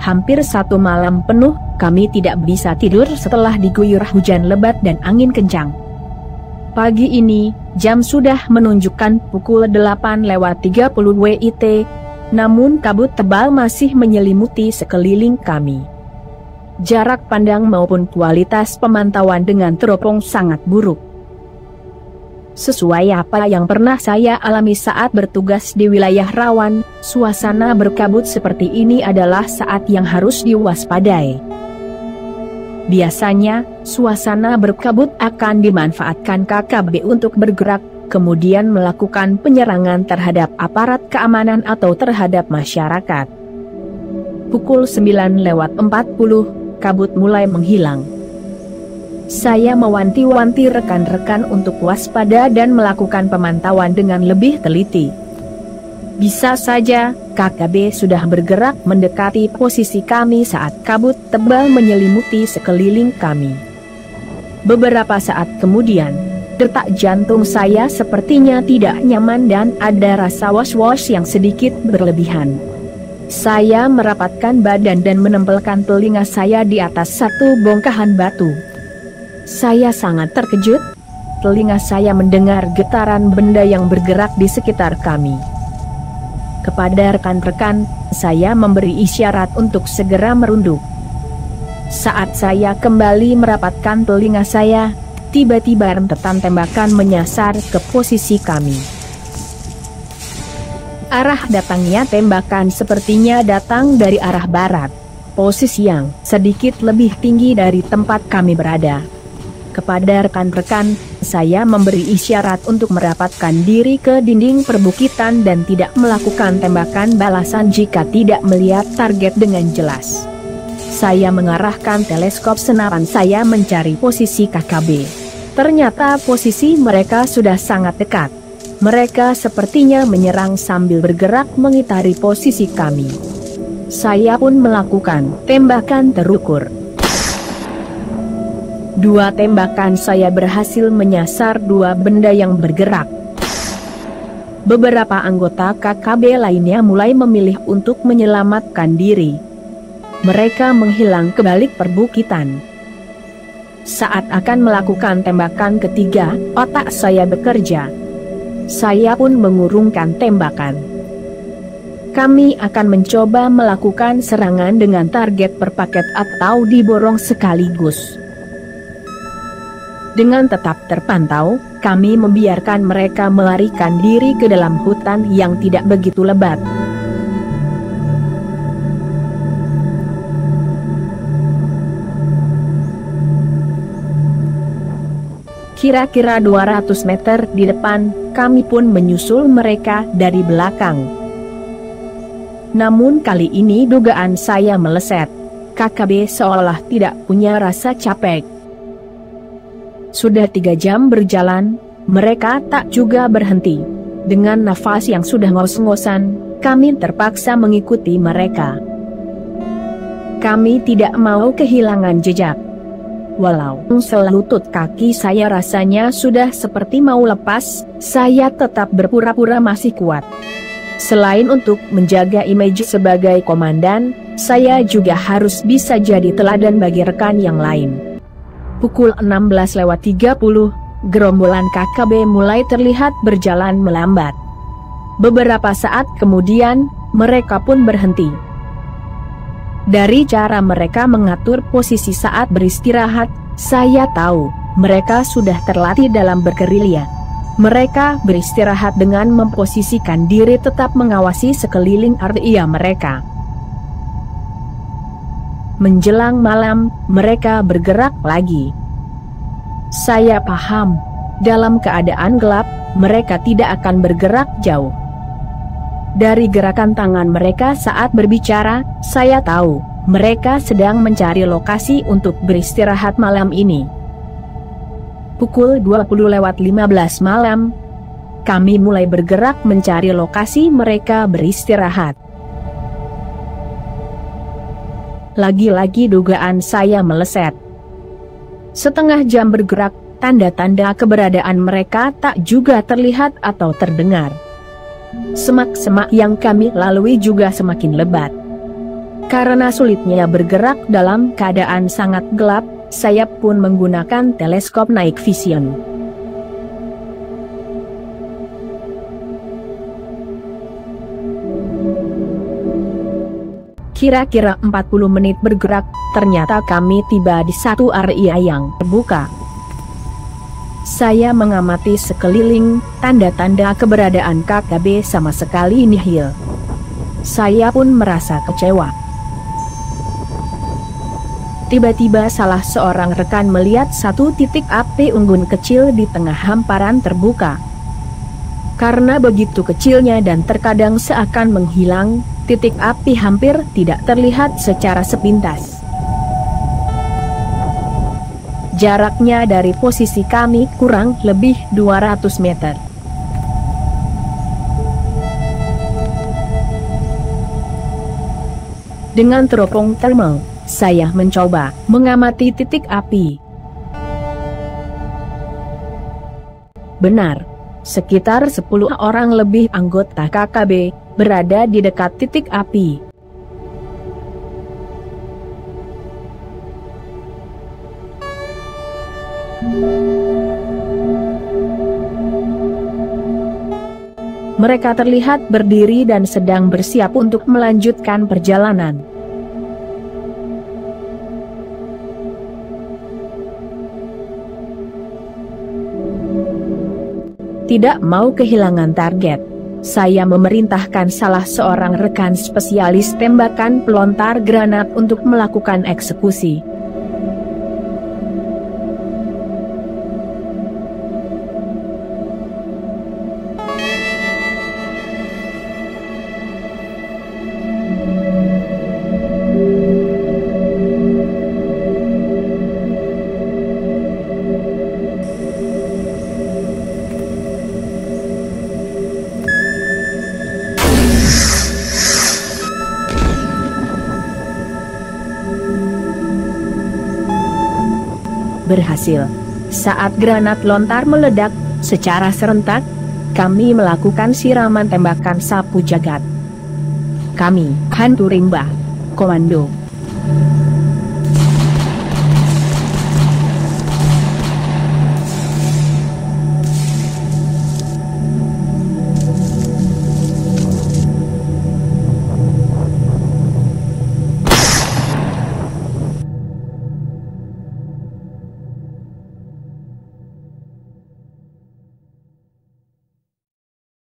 Hampir 1 malam penuh, kami tidak bisa tidur setelah diguyur hujan lebat dan angin kencang. Pagi ini, jam sudah menunjukkan pukul 8:30 WIT, namun kabut tebal masih menyelimuti sekeliling kami. Jarak pandang maupun kualitas pemantauan dengan teropong sangat buruk. Sesuai apa yang pernah saya alami saat bertugas di wilayah rawan, suasana berkabut seperti ini adalah saat yang harus diwaspadai. Biasanya, suasana berkabut akan dimanfaatkan KKB untuk bergerak, kemudian melakukan penyerangan terhadap aparat keamanan atau terhadap masyarakat. Pukul 9:40, kabut mulai menghilang. Saya mewanti-wanti rekan-rekan untuk waspada dan melakukan pemantauan dengan lebih teliti. Bisa saja, KKB sudah bergerak mendekati posisi kami saat kabut tebal menyelimuti sekeliling kami. Beberapa saat kemudian, detak jantung saya sepertinya tidak nyaman dan ada rasa was-was yang sedikit berlebihan. Saya merapatkan badan dan menempelkan telinga saya di atas satu bongkahan batu. Saya sangat terkejut. Telinga saya mendengar getaran benda yang bergerak di sekitar kami. Kepada rekan-rekan, saya memberi isyarat untuk segera merunduk. Saat saya kembali merapatkan telinga saya, tiba-tiba rentetan tembakan menyasar ke posisi kami. Arah datangnya tembakan sepertinya datang dari arah barat, posisi yang sedikit lebih tinggi dari tempat kami berada. Kepada rekan-rekan, saya memberi isyarat untuk merapatkan diri ke dinding perbukitan dan tidak melakukan tembakan balasan jika tidak melihat target dengan jelas. Saya mengarahkan teleskop senapan saya mencari posisi KKB. Ternyata posisi mereka sudah sangat dekat. Mereka sepertinya menyerang sambil bergerak mengitari posisi kami. Saya pun melakukan tembakan terukur. 2 tembakan saya berhasil menyasar 2 benda yang bergerak. Beberapa anggota KKB lainnya mulai memilih untuk menyelamatkan diri. Mereka menghilang ke balik perbukitan. Saat akan melakukan tembakan ketiga, otak saya bekerja. Saya pun mengurungkan tembakan. Kami akan mencoba melakukan serangan dengan target per paket atau diborong sekaligus. Dengan tetap terpantau, kami membiarkan mereka melarikan diri ke dalam hutan yang tidak begitu lebat. Kira-kira 200 meter di depan, kami pun menyusul mereka dari belakang. Namun kali ini dugaan saya meleset. KKB seolah tidak punya rasa capek. Sudah 3 jam berjalan, mereka tak juga berhenti. Dengan nafas yang sudah ngos-ngosan, kami terpaksa mengikuti mereka. Kami tidak mau kehilangan jejak. Walau selutut kaki saya rasanya sudah seperti mau lepas, saya tetap berpura-pura masih kuat. Selain untuk menjaga image sebagai komandan, saya juga harus bisa jadi teladan bagi rekan yang lain. Pukul 16:30, gerombolan KKB mulai terlihat berjalan melambat. Beberapa saat kemudian, mereka pun berhenti. Dari cara mereka mengatur posisi saat beristirahat, saya tahu, mereka sudah terlatih dalam bergerilya. Mereka beristirahat dengan memposisikan diri tetap mengawasi sekeliling area mereka. Menjelang malam, mereka bergerak lagi. Saya paham, dalam keadaan gelap, mereka tidak akan bergerak jauh. Dari gerakan tangan mereka saat berbicara, saya tahu, mereka sedang mencari lokasi untuk beristirahat malam ini. Pukul 20:15 malam, kami mulai bergerak mencari lokasi mereka beristirahat. Lagi-lagi dugaan saya meleset. Setengah jam bergerak, tanda-tanda keberadaan mereka tak juga terlihat atau terdengar. Semak-semak yang kami lalui juga semakin lebat. Karena sulitnya bergerak dalam keadaan sangat gelap, saya pun menggunakan teleskop night vision. Kira-kira 40 menit bergerak, ternyata kami tiba di satu area yang terbuka. Saya mengamati sekeliling, tanda-tanda keberadaan KKB sama sekali nihil. Saya pun merasa kecewa. Tiba-tiba salah seorang rekan melihat satu titik api unggun kecil di tengah hamparan terbuka. Karena begitu kecilnya dan terkadang seakan menghilang, titik api hampir tidak terlihat secara sepintas. Jaraknya dari posisi kami kurang lebih 200 meter. Dengan teropong thermal, saya mencoba mengamati titik api. Benar, sekitar 10 orang lebih anggota KKB berada di dekat titik api. Mereka terlihat berdiri dan sedang bersiap untuk melanjutkan perjalanan. Tidak mau kehilangan target, saya memerintahkan salah seorang rekan spesialis tembakan pelontar granat untuk melakukan eksekusi. Berhasil. Saat granat lontar meledak, secara serentak, kami melakukan siraman tembakan sapu jagat. Kami, hantu rimba, komando.